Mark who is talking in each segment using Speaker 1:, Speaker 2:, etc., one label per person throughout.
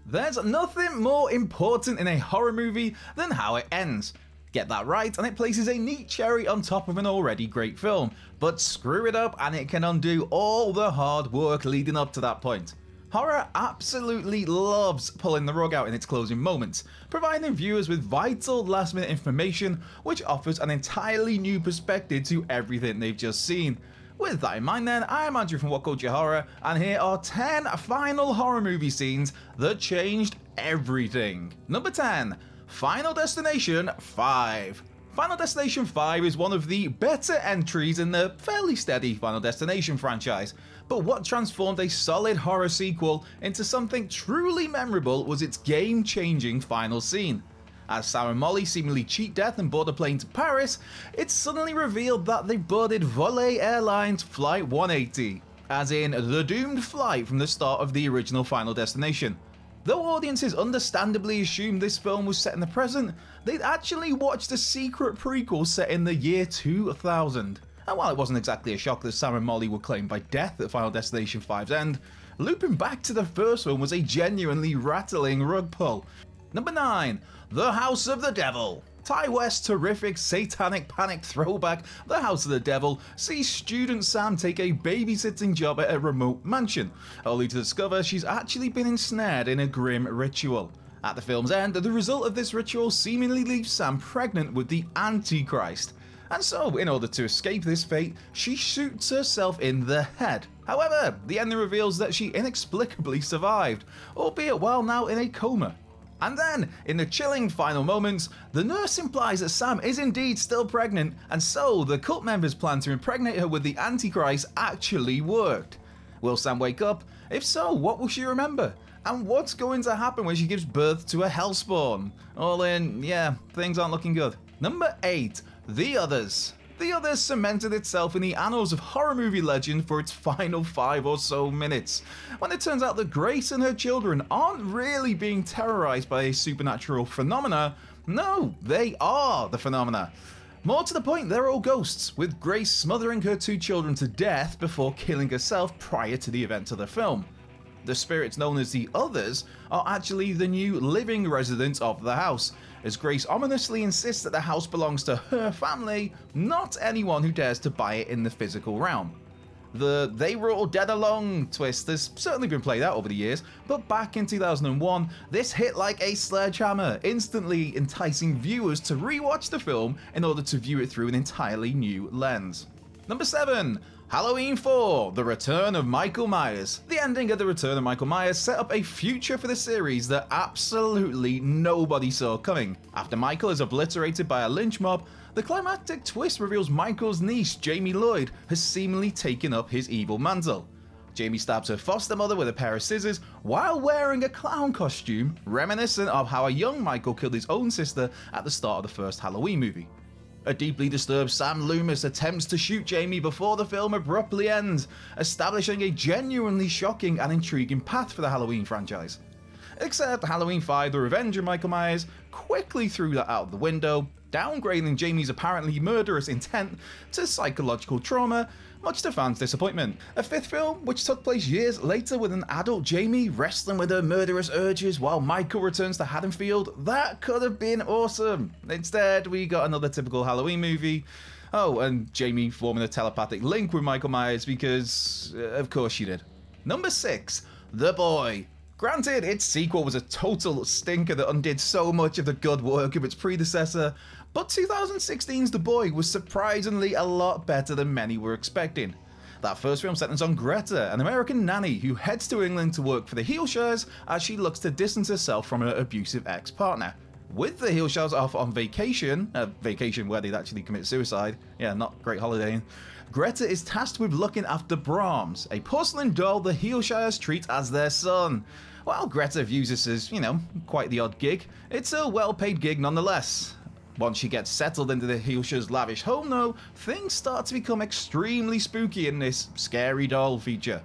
Speaker 1: There's nothing more important in a horror movie than how it ends. Get that right and it places a neat cherry on top of an already great film, but screw it up and it can undo all the hard work leading up to that point. Horror absolutely loves pulling the rug out in its closing moments, providing viewers with vital last-minute information which offers an entirely new perspective to everything they've just seen. With that in mind then, I'm Andrew from What Culture Horror, and here are 10 final horror movie scenes that changed everything. Number 10. Final Destination 5. Final Destination 5 is one of the better entries in the fairly steady Final Destination franchise, but what transformed a solid horror sequel into something truly memorable was its game-changing final scene. As Sam and Molly seemingly cheat death and board a plane to Paris, it's suddenly revealed that they boarded Volare Airlines Flight 180, as in the doomed flight from the start of the original Final Destination. Though audiences understandably assumed this film was set in the present, they'd actually watched a secret prequel set in the year 2000. And while it wasn't exactly a shock that Sam and Molly were claimed by death at Final Destination 5's end, looping back to the first one was a genuinely rattling rug pull. Number 9. The House of the Devil. Ti West's terrific satanic panic throwback, The House of the Devil, sees student Sam take a babysitting job at a remote mansion, only to discover she's actually been ensnared in a grim ritual. At the film's end, the result of this ritual seemingly leaves Sam pregnant with the Antichrist. And so, in order to escape this fate, she shoots herself in the head. However, the ending reveals that she inexplicably survived, albeit while now in a coma. And then, in the chilling final moments, the nurse implies that Sam is indeed still pregnant, and so the cult members' plan to impregnate her with the Antichrist actually worked. Will Sam wake up? If so, what will she remember? And what's going to happen when she gives birth to a hellspawn? All in, yeah, things aren't looking good. Number 8. The Others. The Others cemented itself in the annals of horror movie legend for its final 5 or so minutes, when it turns out that Grace and her children aren't really being terrorized by a supernatural phenomena. No, they are the phenomena. More to the point, they're all ghosts, with Grace smothering her 2 children to death before killing herself prior to the events of the film. The spirits known as the Others are actually the new living residents of the house, as Grace ominously insists that the house belongs to her family, not anyone who dares to buy it in the physical realm. The "they were all dead along" twist has certainly been played out over the years, but back in 2001, this hit like a sledgehammer, instantly enticing viewers to rewatch the film in order to view it through an entirely new lens. Number 7. Halloween 4. The Return of Michael Myers. The ending of The Return of Michael Myers set up a future for the series that absolutely nobody saw coming. After Michael is obliterated by a lynch mob, the climactic twist reveals Michael's niece, Jamie Lloyd, has seemingly taken up his evil mantle. Jamie stabs her foster mother with a pair of scissors while wearing a clown costume, reminiscent of how a young Michael killed his own sister at the start of the first Halloween movie. A deeply disturbed Sam Loomis attempts to shoot Jamie before the film abruptly ends, establishing a genuinely shocking and intriguing path for the Halloween franchise. Except Halloween 5: The Revenge of Michael Myers quickly threw that out the window, downgrading Jamie's apparently murderous intent to psychological trauma, much to fans' disappointment. A 5th film, which took place years later with an adult Jamie wrestling with her murderous urges while Michael returns to Haddonfield, that could have been awesome. Instead, we got another typical Halloween movie. Oh, and Jamie forming a telepathic link with Michael Myers because, of course she did. Number 6. The Boy. Granted, its sequel was a total stinker that undid so much of the good work of its predecessor, but 2016's The Boy was surprisingly a lot better than many were expecting. That first film centers on Greta, an American nanny who heads to England to work for the Heelshires as she looks to distance herself from her abusive ex-partner. With the Heelshires off on vacation, a vacation where they'd actually commit suicide, yeah, not great holidaying, Greta is tasked with looking after Brahms, a porcelain doll the Heelshires treat as their son. While Greta views this as, quite the odd gig, it's a well-paid gig nonetheless. Once she gets settled into the Heelshires' lavish home though, things start to become extremely spooky in this scary doll feature.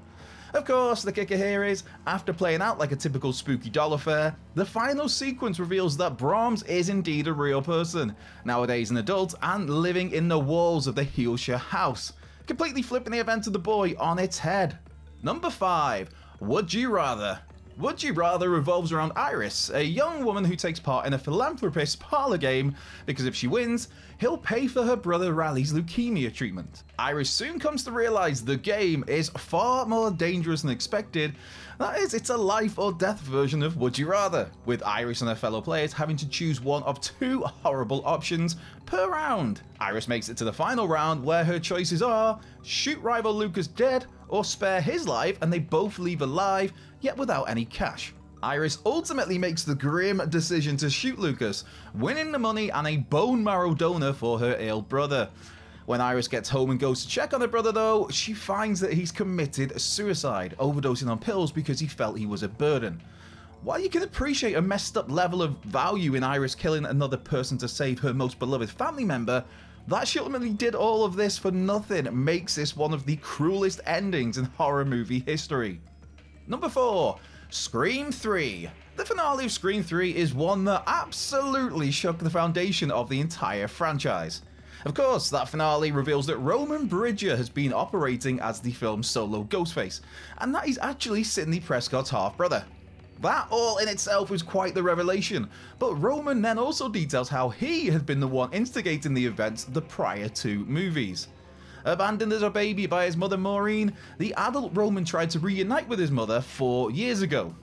Speaker 1: Of course, the kicker here is, after playing out like a typical spooky doll affair, the final sequence reveals that Brahms is indeed a real person, nowadays an adult and living in the walls of the Heelshire house, completely flipping the event of The Boy on its head. Number 5. Would You Rather? Would You Rather revolves around Iris, a young woman who takes part in a philanthropist's parlor game because if she wins, he'll pay for her brother Raleigh's leukemia treatment. Iris soon comes to realize the game is far more dangerous than expected. That is, it's a life or death version of Would You Rather, with Iris and her fellow players having to choose one of two horrible options per round. Iris makes it to the final round where her choices are shoot rival Lucas dead or spare his life, and they both leave alive, yet without any cash. Iris ultimately makes the grim decision to shoot Lucas, winning the money and a bone marrow donor for her ill brother. When Iris gets home and goes to check on her brother though, she finds that he's committed suicide, overdosing on pills because he felt he was a burden. While you can appreciate a messed up level of value in Iris killing another person to save her most beloved family member, that she ultimately did all of this for nothing makes this one of the cruelest endings in horror movie history. Number 4. Scream 3. The finale of Scream 3 is one that absolutely shook the foundation of the entire franchise. Of course, that finale reveals that Roman Bridger has been operating as the film's solo Ghostface, and that he's actually Sidney Prescott's half-brother. That all in itself was quite the revelation, but Roman then also details how he had been the one instigating the events of the prior two movies. Abandoned as a baby by his mother Maureen, the adult Roman tried to reunite with his mother 4 years ago.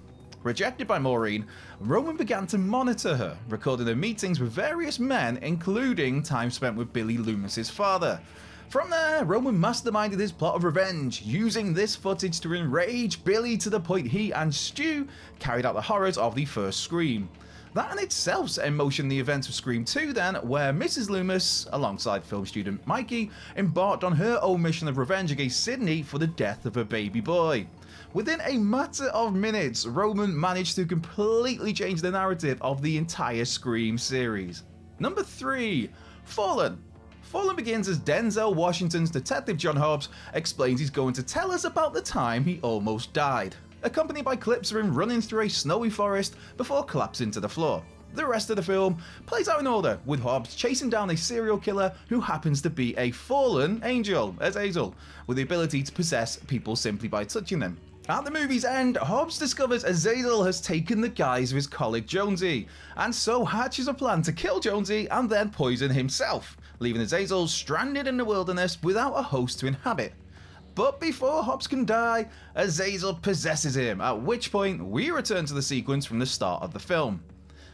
Speaker 1: Rejected by Maureen, Roman began to monitor her, recording her meetings with various men, including time spent with Billy Loomis's father. From there, Roman masterminded his plot of revenge, using this footage to enrage Billy to the point he and Stu carried out the horrors of the first Scream. That in itself set in motion the events of Scream 2 then, where Mrs. Loomis, alongside film student Mikey, embarked on her own mission of revenge against Sidney for the death of her baby boy. Within a matter of minutes, Roman managed to completely change the narrative of the entire Scream series. Number 3. Fallen. Fallen begins as Denzel Washington's Detective John Hobbs explains he's going to tell us about the time he almost died, accompanied by clips of him running through a snowy forest before collapsing to the floor. The rest of the film plays out in order, with Hobbs chasing down a serial killer who happens to be a fallen angel, Azazel, with the ability to possess people simply by touching them. At the movie's end, Hobbs discovers Azazel has taken the guise of his colleague Jonesy, and so hatches a plan to kill Jonesy and then poison himself, leaving Azazel stranded in the wilderness without a host to inhabit. But before Hobbs can die, Azazel possesses him, at which point we return to the sequence from the start of the film.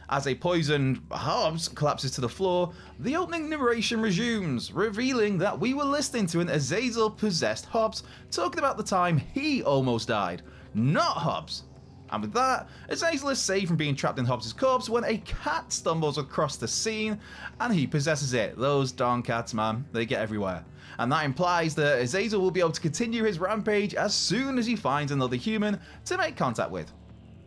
Speaker 1: As a poisoned Hobbs collapses to the floor, the opening narration resumes, revealing that we were listening to an Azazel-possessed Hobbs talking about the time he almost died, not Hobbs. And with that, Azazel is saved from being trapped in Hobbs' corpse when a cat stumbles across the scene and he possesses it. Those darn cats, man, they get everywhere. And that implies that Azazel will be able to continue his rampage as soon as he finds another human to make contact with.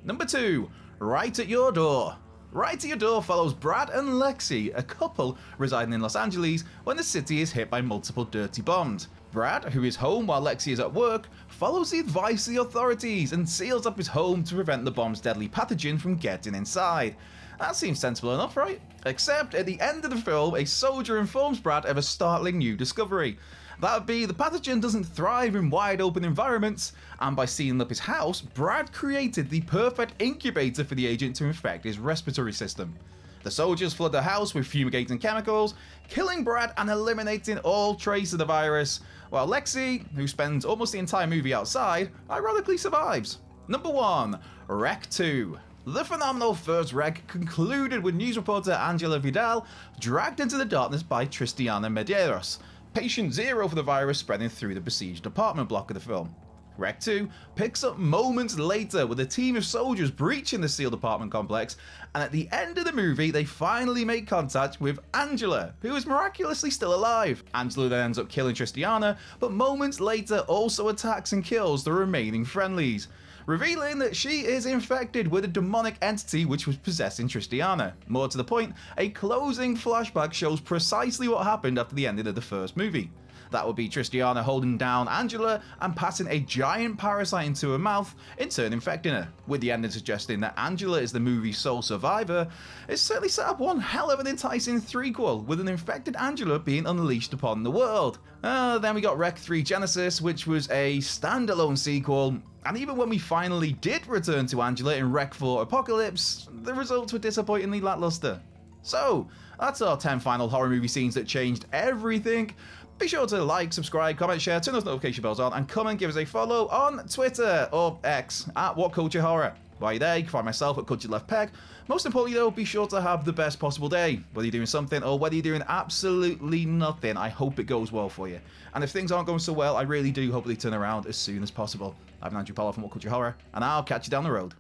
Speaker 1: Number 2. Right at Your Door. Right at Your Door follows Brad and Lexi, a couple residing in Los Angeles when the city is hit by multiple dirty bombs. Brad, who is home while Lexi is at work, follows the advice of the authorities and seals up his home to prevent the bomb's deadly pathogen from getting inside. That seems sensible enough, right? Except at the end of the film, a soldier informs Brad of a startling new discovery. That would be the pathogen doesn't thrive in wide open environments, and by sealing up his house, Brad created the perfect incubator for the agent to infect his respiratory system. The soldiers flood the house with fumigating chemicals, killing Brad and eliminating all trace of the virus, while Lexi, who spends almost the entire movie outside, ironically survives. Number 1. Rec 2. The phenomenal first Rec concluded with news reporter Angela Vidal dragged into the darkness by Tristiana Medeiros, patient zero for the virus spreading through the besieged apartment block of the film. Rec 2 picks up moments later with a team of soldiers breaching the sealed apartment complex, and at the end of the movie they finally make contact with Angela, who is miraculously still alive. Angela then ends up killing Tristiana, but moments later also attacks and kills the remaining friendlies, revealing that she is infected with a demonic entity which was possessing Tristiana. More to the point, a closing flashback shows precisely what happened after the ending of the first movie. That would be Tristiana holding down Angela and passing a giant parasite into her mouth, in turn infecting her, with the ending suggesting that Angela is the movie's sole survivor. It certainly set up one hell of an enticing threequel, with an infected Angela being unleashed upon the world. Then we got Rec 3 Genesis, which was a standalone sequel, and even when we finally did return to Angela in Rec 4 Apocalypse, the results were disappointingly lackluster. So, that's our 10 final horror movie scenes that changed everything. Be sure to like, subscribe, comment, share, turn those notification bells on, and come and give us a follow on Twitter or X at WhatCultureHorror. While you're there, you can find myself at Culture Left Peg. Most importantly though, be sure to have the best possible day. Whether you're doing something or whether you're doing absolutely nothing, I hope it goes well for you. And if things aren't going so well, I really do hope they turn around as soon as possible. I've been Andrew Pollard from What Culture Horror, and I'll catch you down the road.